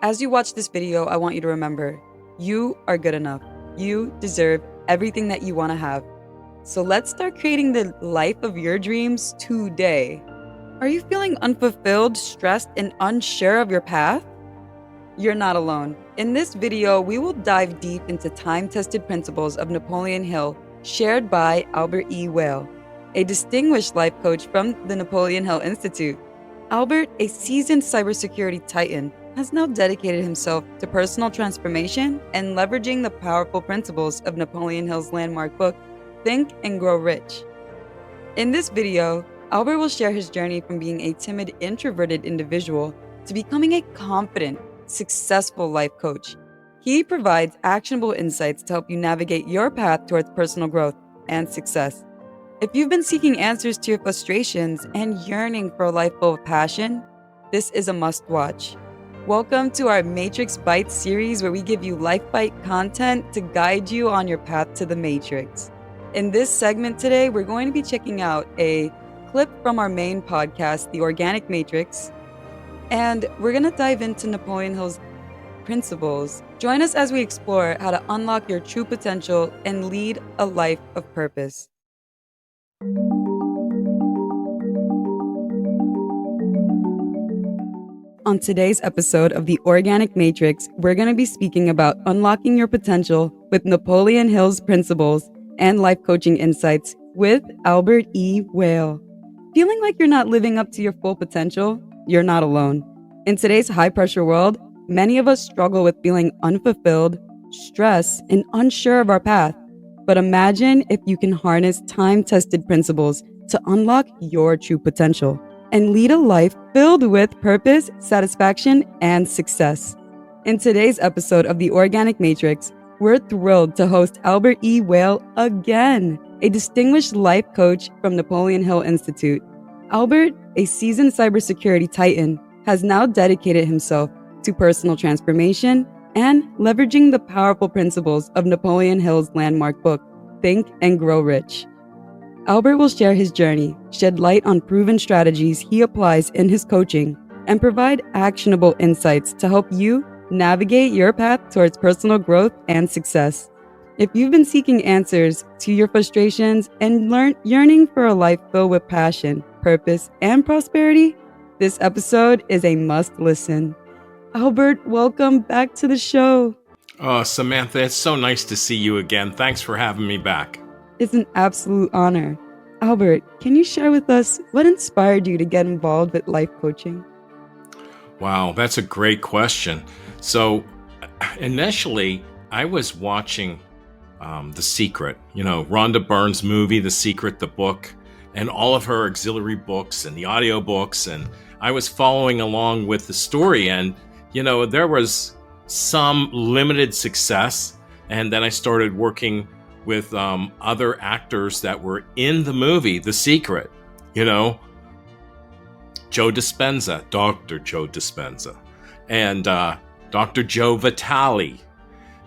As you watch this video, I want you to remember, you are good enough. You deserve everything that you want to have. So let's start creating the life of your dreams today. Are you feeling unfulfilled, stressed, and unsure of your path? You're not alone. In this video, we will dive deep into time-tested principles of Napoleon Hill shared by Albert E. Whale, a distinguished life coach from the Napoleon Hill Institute. Albert, a seasoned cybersecurity titan, has now dedicated himself to personal transformation and leveraging the powerful principles of Napoleon Hill's landmark book, Think and Grow Rich. In this video, Albert will share his journey from being a timid, introverted individual to becoming a confident, successful life coach. He provides actionable insights to help you navigate your path towards personal growth and success. If you've been seeking answers to your frustrations and yearning for a life full of passion, this is a must-watch. Welcome to our Matrix Bites series, where we give you life bite content to guide you on your path to the Matrix. In this segment today, we're going to be checking out a clip from our main podcast, The Organic Matrix, and we're going to dive into Napoleon Hill's principles. Join us as we explore how to unlock your true potential and lead a life of purpose. On today's episode of The Organic Matrix, we're going to be speaking about unlocking your potential with Napoleon Hill's principles and life coaching insights with Albert E. Whale. Feeling like you're not living up to your full potential? You're not alone. In today's high-pressure world, many of us struggle with feeling unfulfilled, stressed, and unsure of our path. But imagine if you can harness time-tested principles to unlock your true potential and lead a life filled with purpose, satisfaction, and success. In today's episode of The Organic Matrix, we're thrilled to host Albert E. Whale again, a distinguished life coach from Napoleon Hill Institute. Albert, a seasoned cybersecurity titan, has now dedicated himself to personal transformation and leveraging the powerful principles of Napoleon Hill's landmark book, Think and Grow Rich. Albert will share his journey, shed light on proven strategies he applies in his coaching, and provide actionable insights to help you navigate your path towards personal growth and success. If you've been seeking answers to your frustrations and yearning for a life filled with passion, purpose, and prosperity, this episode is a must listen. Albert, welcome back to the show. Oh, Samantha, it's so nice to see you again. Thanks for having me back. It's an absolute honor. Albert, can you share with us what inspired you to get involved with life coaching? Wow, that's a great question. So initially, I was watching The Secret, Rhonda Byrne's movie, The Secret, the book, and all of her auxiliary books and the audio books. And I was following along with the story. And, there was some limited success. And then I started working with other actors that were in the movie, The Secret, Joe Dispenza, Dr. Joe Dispenza, and Dr. Joe Vitale.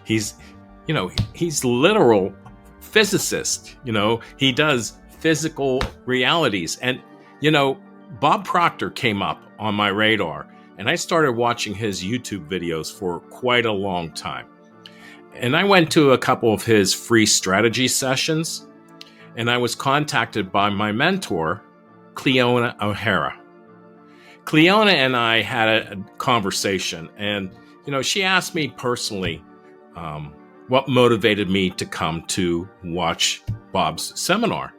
He's literal physicist, he does physical realities. And, Bob Proctor came up on my radar, and I started watching his YouTube videos for quite a long time. And I went to a couple of his free strategy sessions, and I was contacted by my mentor, Cleona O'Hara. Cleona and I had a conversation, and, she asked me personally what motivated me to come to watch Bob's seminar.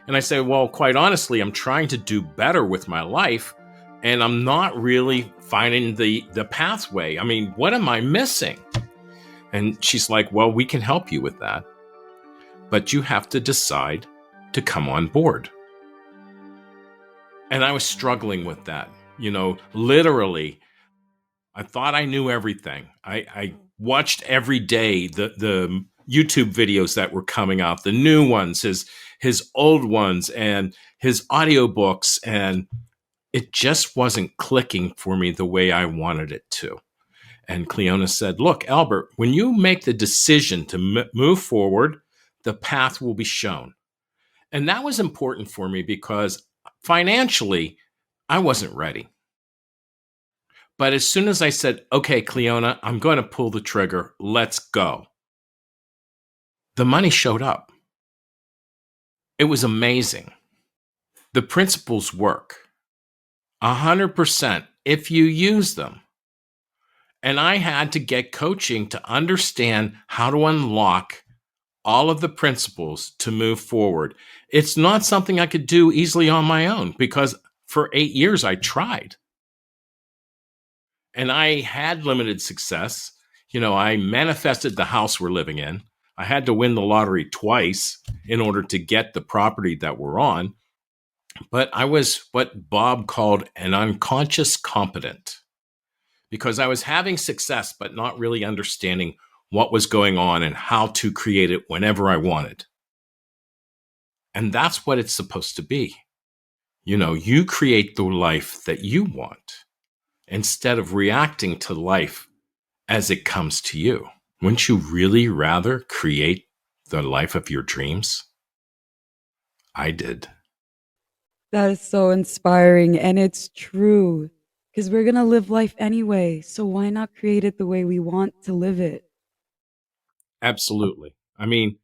And I said, well, quite honestly, I'm trying to do better with my life, and I'm not really finding the pathway. I mean, what am I missing? And she's like, well, we can help you with that, but you have to decide to come on board. And I was struggling with that. Literally, I thought I knew everything. I watched every day the YouTube videos that were coming out, the new ones, his old ones, and his audiobooks, and it just wasn't clicking for me the way I wanted it to. And Cleona said, look, Albert, when you make the decision to move forward, the path will be shown. And that was important for me because financially, I wasn't ready. But as soon as I said, okay, Cleona, I'm going to pull the trigger, let's go, the money showed up. It was amazing. The principles work 100% if you use them. And I had to get coaching to understand how to unlock all of the principles to move forward. It's not something I could do easily on my own because for 8 years I tried and I had limited success. I manifested the house we're living in. I had to win the lottery twice in order to get the property that we're on. But I was what Bob called an unconscious competent because I was having success, but not really understanding what was going on and how to create it whenever I wanted. And that's what it's supposed to be. You create the life that you want instead of reacting to life as it comes to you. Wouldn't you really rather create the life of your dreams? I did. That is so inspiring, and it's true. Because we're going to live life anyway. So why not create it the way we want to live it? Absolutely. I mean,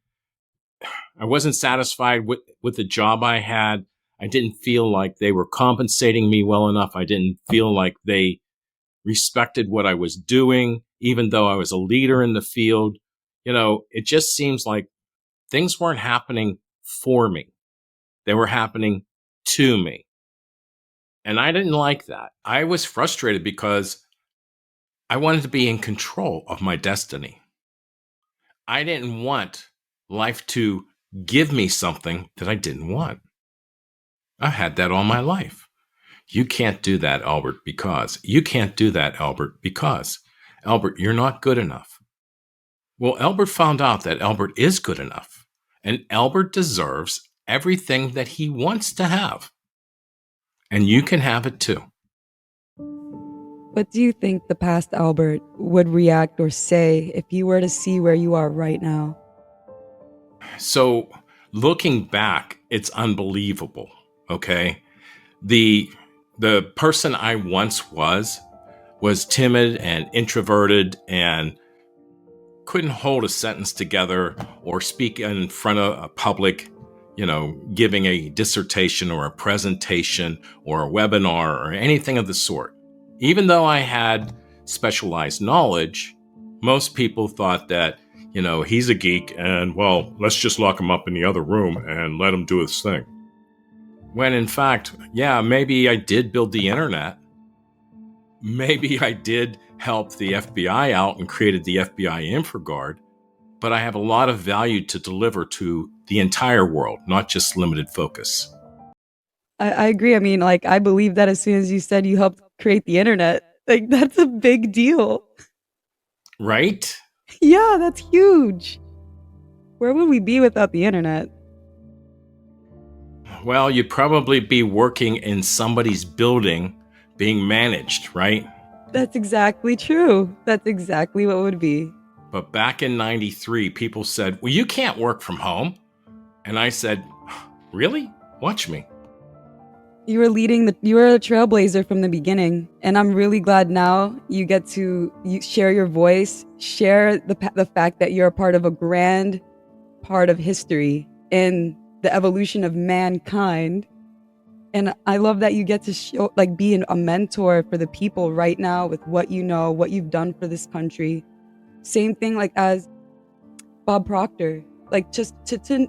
I wasn't satisfied with the job I had. I didn't feel like they were compensating me well enough. I didn't feel like they respected what I was doing, even though I was a leader in the field. It just seems like things weren't happening for me. They were happening to me. And I didn't like that. I was frustrated because I wanted to be in control of my destiny. I didn't want life to give me something that I didn't want. I've had that all my life. You can't do that, Albert, because. You can't do that, Albert, because. Albert, you're not good enough. Well, Albert found out that Albert is good enough, and Albert deserves everything that he wants to have. And you can have it too. What do you think the past Albert would react or say if you were to see where you are right now? So, looking back, it's unbelievable, okay? The person I once was timid and introverted and couldn't hold a sentence together or speak in front of a public, giving a dissertation or a presentation or a webinar or anything of the sort. Even though I had specialized knowledge, most people thought that, he's a geek and, well, let's just lock him up in the other room and let him do his thing. When in fact, yeah, maybe I did build the internet. Maybe I did help the FBI out and created the FBI InfoGuard, but I have a lot of value to deliver to the entire world, not just limited focus. I agree. I mean, like, I believe that as soon as you said you helped create the internet, like, that's a big deal. Right? Yeah, that's huge. Where would we be without the internet? Well, you'd probably be working in somebody's building being managed, right? That's exactly true. That's exactly what would be. But back in 93, people said, well, you can't work from home. And I said, really? Watch me. You were you were a trailblazer from the beginning. And I'm really glad now you get to share your voice, share the fact that you're a part of a grand part of history in the evolution of mankind. And I love that you get to show, like, be a mentor for the people right now with what you know, what you've done for this country. Same thing like as Bob Proctor. Like, just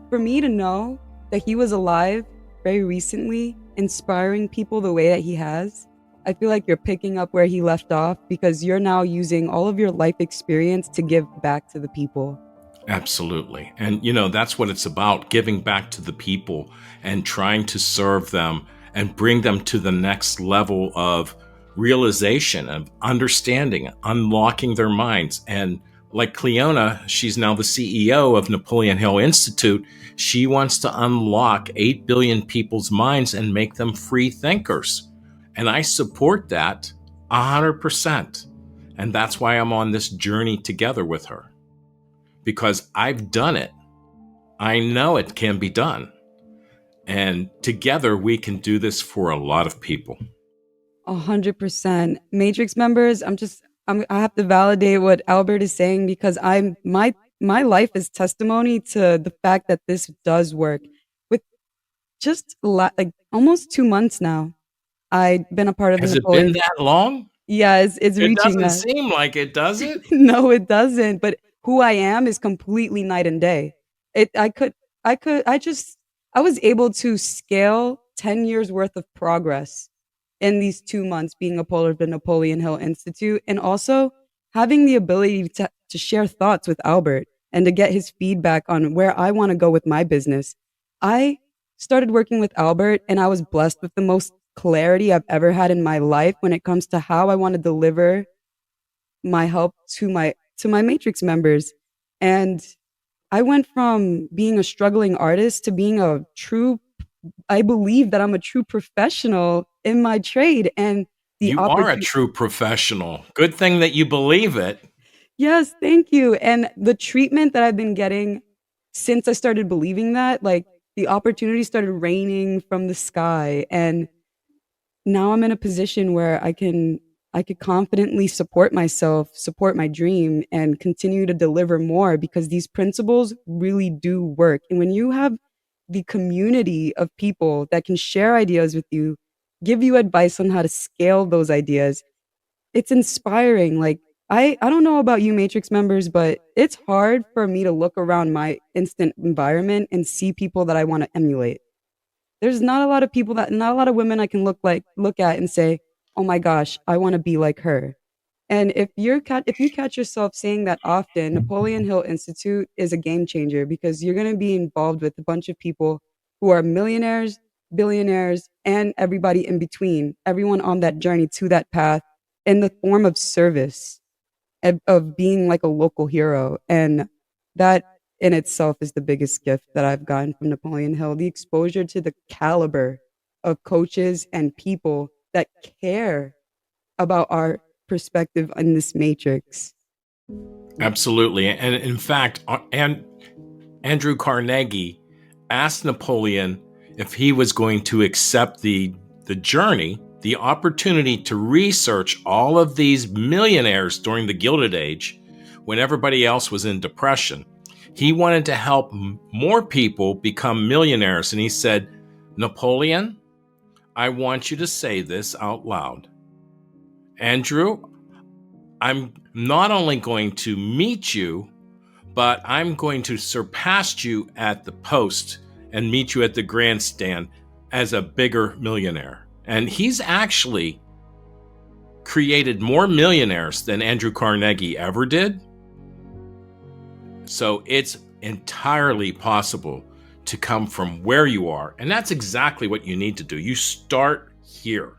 for me to know that he was alive very recently, inspiring people the way that he has, I feel like you're picking up where he left off because you're now using all of your life experience to give back to the people. Absolutely. And, that's what it's about, giving back to the people and trying to serve them and bring them to the next level of realization, of understanding, unlocking their minds. And like Cleona, she's now the CEO of Napoleon Hill Institute. She wants to unlock 8 billion people's minds and make them free thinkers. And I support that 100%. And that's why I'm on this journey together with her. Because I've done it. I know it can be done. And together we can do this for a lot of people. 100%. Matrix members, I have to validate what Albert is saying because my life is testimony to the fact that this does work. With like almost 2 months now, I've been a part of the Has it been Napoleon. that long? Yeah, it's It reaching doesn't that. seem like it, does it? No, it doesn't. But who I am is completely night and day. It I could I just I was able to scale 10 years worth of progress in these 2 months being a part of the Napoleon Hill Institute and also having the ability to share thoughts with Albert and to get his feedback on where I want to go with my business. I started working with Albert and I was blessed with the most clarity I've ever had in my life when it comes to how I want to deliver my help to my matrix members. And I went from being a struggling artist to being a true I believe that I'm a true professional in my trade and the You are a opportunity. true professional. Good thing that you believe it. Yes, thank you. And the treatment that I've been getting since I started believing that, like the opportunity started raining from the sky and now I'm in a position where I could confidently support myself, support my dream and continue to deliver more because these principles really do work. And when you have the community of people that can share ideas with you, give you advice on how to scale those ideas, it's inspiring. Like I don't know about you Matrix members, but it's hard for me to look around my instant environment and see people that I want to emulate. There's not a lot of people that not a lot of women I can look at and say, "Oh my gosh, I want to be like her." And if you catch yourself saying that often, Napoleon Hill Institute is a game changer because you're going to be involved with a bunch of people who are millionaires, billionaires, and everybody in between, everyone on that journey to that path in the form of service of being like a local hero. And that in itself is the biggest gift that I've gotten from Napoleon Hill. The exposure to the caliber of coaches and people that care about our perspective in this matrix. Absolutely. And in fact, Andrew Carnegie asked Napoleon if he was going to accept the journey, the opportunity to research all of these millionaires during the Gilded Age when everybody else was in depression. He wanted to help more people become millionaires. And he said, Napoleon, I want you to say this out loud. Andrew, I'm not only going to meet you, but I'm going to surpass you at the post and meet you at the grandstand as a bigger millionaire. And he's actually created more millionaires than Andrew Carnegie ever did. So it's entirely possible to come from where you are. And that's exactly what you need to do. You start here.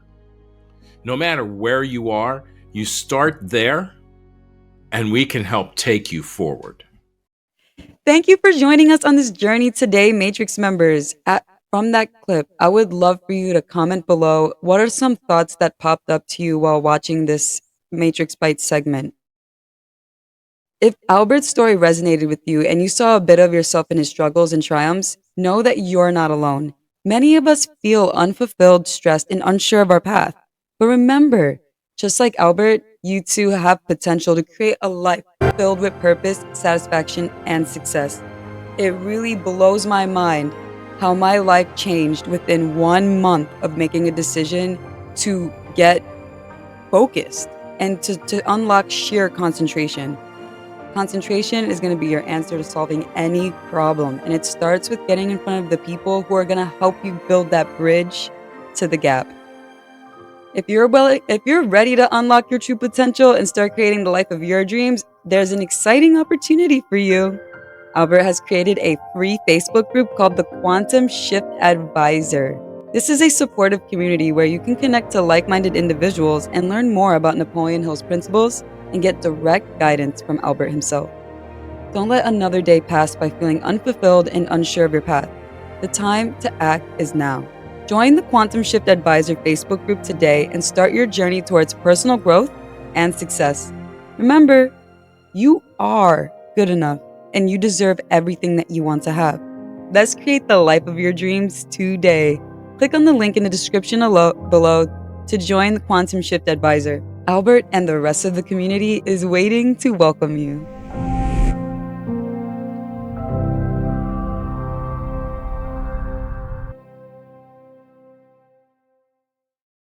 No matter where you are, you start there, and we can help take you forward. Thank you for joining us on this journey today, Matrix members. From that clip, I would love for you to comment below what are some thoughts that popped up to you while watching this Matrix Bite segment. If Albert's story resonated with you and you saw a bit of yourself in his struggles and triumphs, know that you're not alone. Many of us feel unfulfilled, stressed, and unsure of our path. But remember, just like Albert, you too have potential to create a life filled with purpose, satisfaction, and success. It really blows my mind how my life changed within 1 month of making a decision to get focused and to unlock sheer concentration. Concentration is going to be your answer to solving any problem. And it starts with getting in front of the people who are going to help you build that bridge to the gap. If you're ready to unlock your true potential and start creating the life of your dreams, there's an exciting opportunity for you. Albert has created a free Facebook group called the Quantum Shift Advisor. This is a supportive community where you can connect to like-minded individuals and learn more about Napoleon Hill's principles and get direct guidance from Albert himself. Don't let another day pass by feeling unfulfilled and unsure of your path. The time to act is now. Join the Quantum Shift Advisor Facebook group today and start your journey towards personal growth and success. Remember, you are good enough and you deserve everything that you want to have. Let's create the life of your dreams today. Click on the link in the description below to join the Quantum Shift Advisor. Albert and the rest of the community is waiting to welcome you.